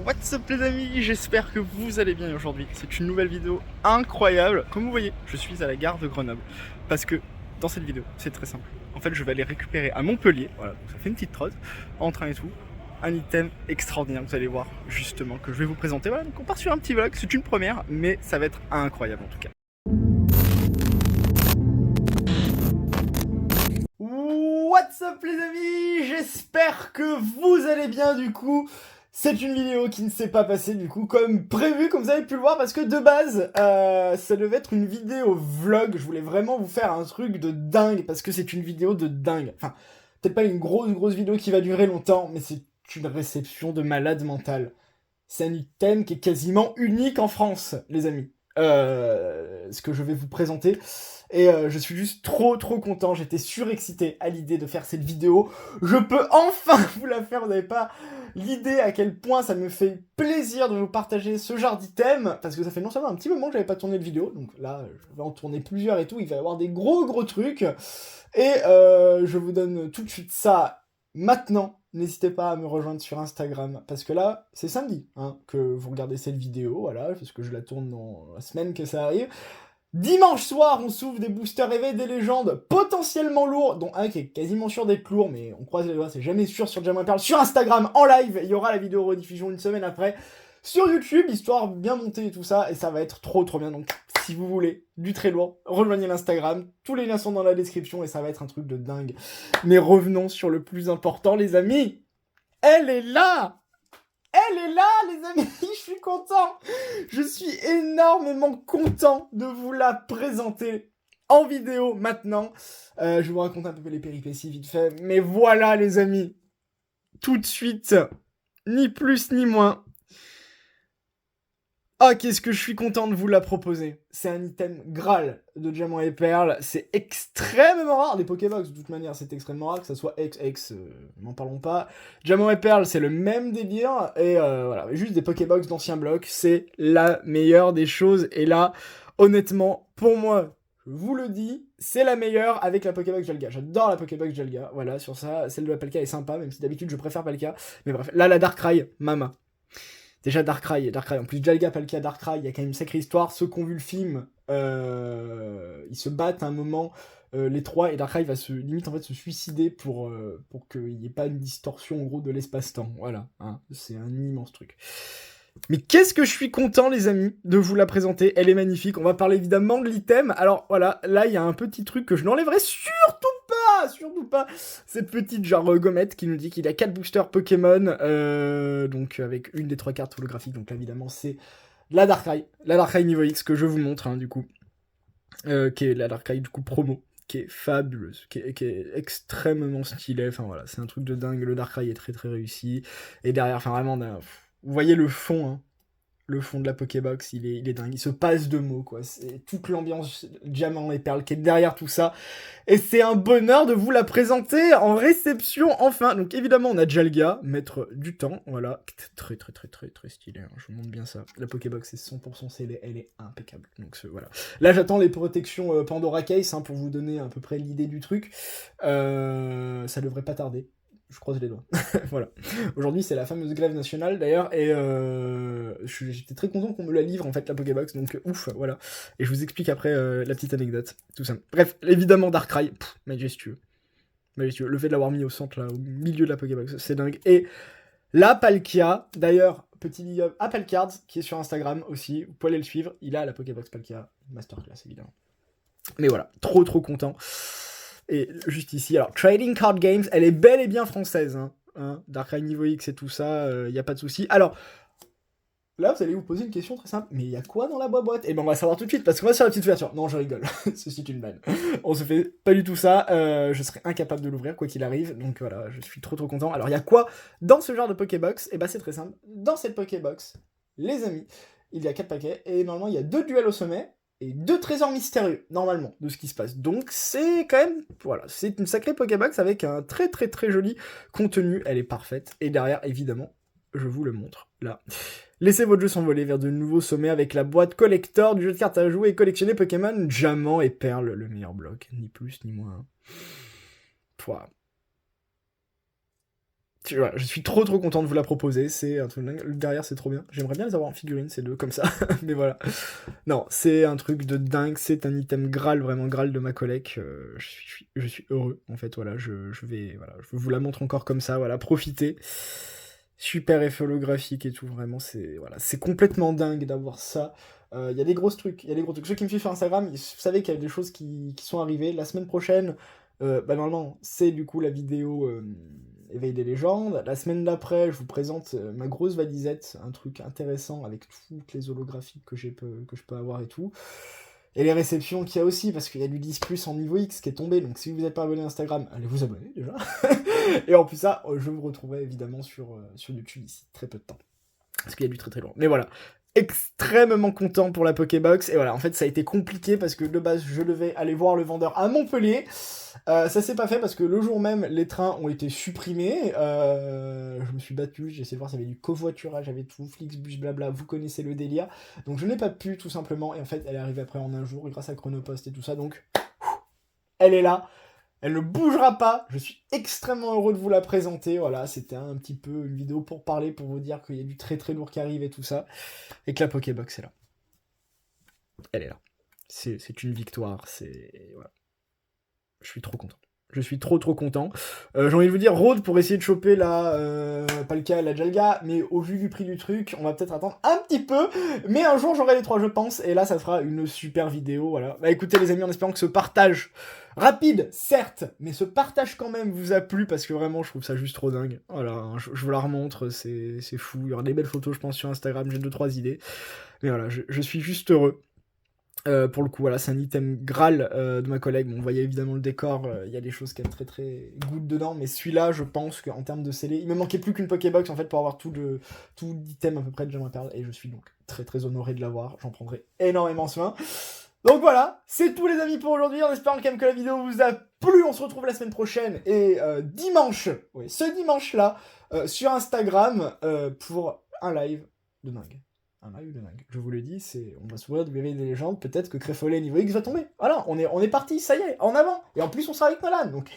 What's up les amis, j'espère que vous allez bien aujourd'hui. C'est une nouvelle vidéo incroyable. Comme vous voyez, je suis à la gare de Grenoble. Parce que dans cette vidéo, c'est très simple. En fait, je vais aller récupérer à Montpellier, voilà, donc ça fait une petite trotte, en train et tout, un item extraordinaire, vous allez voir justement, que je vais vous présenter. Voilà, donc on part sur un petit vlog, c'est une première, mais ça va être incroyable en tout cas. What's up les amis, j'espère que vous allez bien du coup. C'est une vidéo qui ne s'est pas passée du coup comme prévu, comme vous avez pu le voir, parce que de base, ça devait être une vidéo vlog. Je voulais vraiment vous faire un truc de dingue, parce que c'est une vidéo de dingue. Enfin, peut-être pas une grosse vidéo qui va durer longtemps, mais c'est une réception de malade mental. C'est un item qui est quasiment unique en France, les amis. Ce que je vais vous présenter. Et je suis juste trop content, j'étais surexcité à l'idée de faire cette vidéo. Je peux enfin vous la faire, vous n'avez pas l'idée à quel point ça me fait plaisir de vous partager ce genre d'item. Parce que ça fait non seulement un petit moment que j'avais pas tourné de vidéo, donc là je vais en tourner plusieurs et tout, il va y avoir des gros trucs. Et je vous donne tout de suite ça maintenant. N'hésitez pas à me rejoindre sur Instagram, parce que là, c'est samedi hein, que vous regardez cette vidéo, voilà, parce que je la tourne dans la semaine que ça arrive. Dimanche soir, on s'ouvre des boosters éveil des légendes potentiellement lourds, dont un qui est quasiment sûr d'être lourd, mais on croise les doigts, c'est jamais sûr sur Diamant et Perle. Sur Instagram, en live, il y aura la vidéo rediffusion une semaine après. Sur YouTube, histoire bien montée et tout ça, et ça va être trop bien. Donc, si vous voulez du très lourd, rejoignez l'Instagram. Tous les liens sont dans la description et ça va être un truc de dingue. Mais revenons sur le plus important, les amis. Elle est là! Elle est là, les amis, je suis content. Je suis énormément content de vous la présenter en vidéo maintenant. Je vous raconte un peu les péripéties vite fait. Mais voilà, les amis. Tout de suite, ni plus ni moins. Ah, qu'est-ce que je suis content de vous la proposer. C'est un item Graal de Diamant et Perle. C'est extrêmement rare. Des Pokébox, de toute manière, c'est extrêmement rare. Que ça soit X, n'en parlons pas. Diamant et Perle, c'est le même délire. Et voilà, juste des Pokébox d'anciens blocs, c'est la meilleure des choses. Et là, honnêtement, pour moi, je vous le dis, c'est la meilleure avec la Pokébox Jalga. J'adore la Pokébox Jalga. Voilà, sur ça, celle de la Palkia est sympa, même si d'habitude je préfère Palkia. Mais bref, là, la Darkrai, mama. Déjà Darkrai, en plus Jalga, Palkia, Darkrai, il y a quand même une sacrée histoire. Ceux qui ont vu le film, ils se battent à un moment, les trois, et Darkrai va limite en fait se suicider pour qu'il n'y ait pas une distorsion en gros de l'espace-temps. Voilà, hein, c'est un immense truc. Mais qu'est-ce que je suis content, les amis, de vous la présenter. Elle est magnifique. On va parler évidemment de l'item. Alors voilà, là il y a un petit truc que je n'enlèverai surtout pas, cette petite genre gommette qui nous dit qu'il a 4 boosters Pokémon, donc avec une des 3 cartes holographiques, donc là évidemment c'est la Darkrai niveau X que je vous montre hein, du coup, qui est la Darkrai du coup promo, qui est fabuleuse, qui est extrêmement stylée, enfin voilà, c'est un truc de dingue, le Darkrai est très réussi, et derrière, enfin vraiment, vous voyez le fond, hein. Le fond de la Pokébox, il est dingue. Il se passe de mots, quoi. C'est toute l'ambiance Diamant et Perle qui est derrière tout ça. Et c'est un bonheur de vous la présenter en réception, enfin. Donc, évidemment, on a Jalga, maître du temps. Voilà. Très stylé. Hein. Je vous montre bien ça. La Pokébox est 100% scellée. Elle est impeccable. Donc, voilà. Là, j'attends les protections Pandora Case hein, pour vous donner à peu près l'idée du truc. Ça devrait pas tarder. Je croise les doigts. Voilà. Aujourd'hui, c'est la fameuse grève nationale, d'ailleurs, et j'étais très content qu'on me la livre, en fait, la Pokébox, donc ouf, voilà. Et je vous explique après la petite anecdote, tout ça. Bref, évidemment, Darkrai, majestueux. Majestueux. Le fait de l'avoir mis au centre, là, au milieu de la Pokébox, c'est dingue. Et la Palkia, d'ailleurs, petit big up à Palcards, qui est sur Instagram aussi, vous pouvez aller le suivre, il a la Pokébox Palkia, masterclass, évidemment. Mais voilà, trop content. Et juste ici, alors, Trading Card Games, elle est bel et bien française, hein, Darkrai niveau X et tout ça, y a pas de souci. Alors, là, vous allez vous poser une question très simple, mais il y a quoi dans la boîte? Et ben, on va savoir tout de suite, parce qu'on va sur la petite ouverture. Non, je rigole, ceci est une vanne. On se fait pas du tout ça, je serais incapable de l'ouvrir, quoi qu'il arrive, donc voilà, je suis trop content. Alors, il y a quoi dans ce genre de Pokébox? Et ben, c'est très simple. Dans cette Pokébox, les amis, il y a 4 paquets, et normalement, il y a 2 duels au sommet, et 2 trésors mystérieux, normalement, de ce qui se passe. Donc c'est quand même, voilà, c'est une sacrée Pokébox avec un très joli contenu, elle est parfaite. Et derrière, évidemment, je vous le montre, là. Laissez votre jeu s'envoler vers de nouveaux sommets avec la boîte collector du jeu de cartes à jouer et collectionner Pokémon Diamant et Perle, le meilleur bloc, ni plus ni moins. Pouah. Voilà, je suis trop content de vous la proposer, c'est un truc dingue. Derrière c'est trop bien, j'aimerais bien les avoir en figurine ces deux comme ça, mais voilà. Non, c'est un truc de dingue, c'est un item Graal, vraiment Graal de ma collecte, je suis heureux en fait, voilà, voilà, je vous la montre encore comme ça, voilà, profitez. Super effet holographique et tout, vraiment c'est voilà, c'est complètement dingue d'avoir ça. Il y a des gros trucs, il y a des gros trucs. Ceux qui me suivent sur Instagram, vous savez qu'il y a des choses qui sont arrivées. La semaine prochaine, bah normalement, c'est du coup la vidéo Éveil des légendes. La semaine d'après, je vous présente ma grosse valisette, un truc intéressant avec toutes les holographies que je peux avoir et tout. Et les réceptions qu'il y a aussi, parce qu'il y a du 10+ en niveau X qui est tombé, donc si vous n'êtes pas abonné à Instagram, allez vous abonner déjà. Et en plus ça, je vous retrouverai évidemment sur YouTube d'ici très peu de temps. Parce qu'il y a du très lourd. Mais voilà, extrêmement content pour la Pokébox. Et voilà, en fait, ça a été compliqué parce que de base, je devais aller voir le vendeur à Montpellier. Ça s'est pas fait parce que le jour même, les trains ont été supprimés. Je me suis battu, j'ai essayé de voir s'il y avait du covoiturage, j'avais tout, Flixbus, blabla, vous connaissez le délire. Donc je n'ai pas pu, tout simplement. Et en fait, elle est arrivée après en un jour grâce à Chronopost et tout ça. Donc, elle est là. Elle ne bougera pas, je suis extrêmement heureux de vous la présenter, voilà, c'était un petit peu une vidéo pour parler, pour vous dire qu'il y a du très lourd qui arrive et tout ça, et que la Pokébox est là. Elle est là. C'est une victoire, c'est... Voilà. Je suis trop content. Je suis trop content. J'ai envie de vous dire, Road pour essayer de choper Palkia et la Jalga, mais au vu du prix du truc, on va peut-être attendre un petit peu, mais un jour j'aurai les 3 je pense, et là ça fera une super vidéo, voilà. Bah écoutez les amis, en espérant que ce partage, rapide certes, mais ce partage quand même vous a plu, parce que vraiment je trouve ça juste trop dingue. Voilà, je vous la remontre, c'est fou, il y aura des belles photos je pense sur Instagram, j'ai 2-3 idées, mais voilà, je suis juste heureux. Pour le coup, voilà, c'est un item Graal de ma collègue. Bon, vous voyez évidemment le décor, il y a des choses qui aiment très good dedans, mais celui-là, je pense qu'en termes de scellé, il me manquait plus qu'une Pokébox en fait pour avoir tout l'item à peu près de Diamant et Perle, et je suis donc très honoré de l'avoir. J'en prendrai énormément soin. Donc voilà, c'est tout les amis pour aujourd'hui, en espérant quand même que la vidéo vous a plu. On se retrouve la semaine prochaine et dimanche, oui, ce dimanche-là, sur Instagram pour un live de dingue. Un live de dingue. Je vous le dis, on va s'ouvrir de Éveil des légendes, peut-être que Créfolet niveau X va tomber. Voilà, on est parti, ça y est, en avant. Et en plus, on sera avec Nolan, donc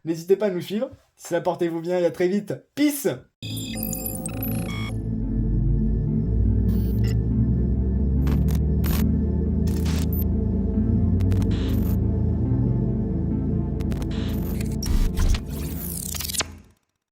n'hésitez pas à nous suivre. Si ça portez-vous bien et à très vite. Peace.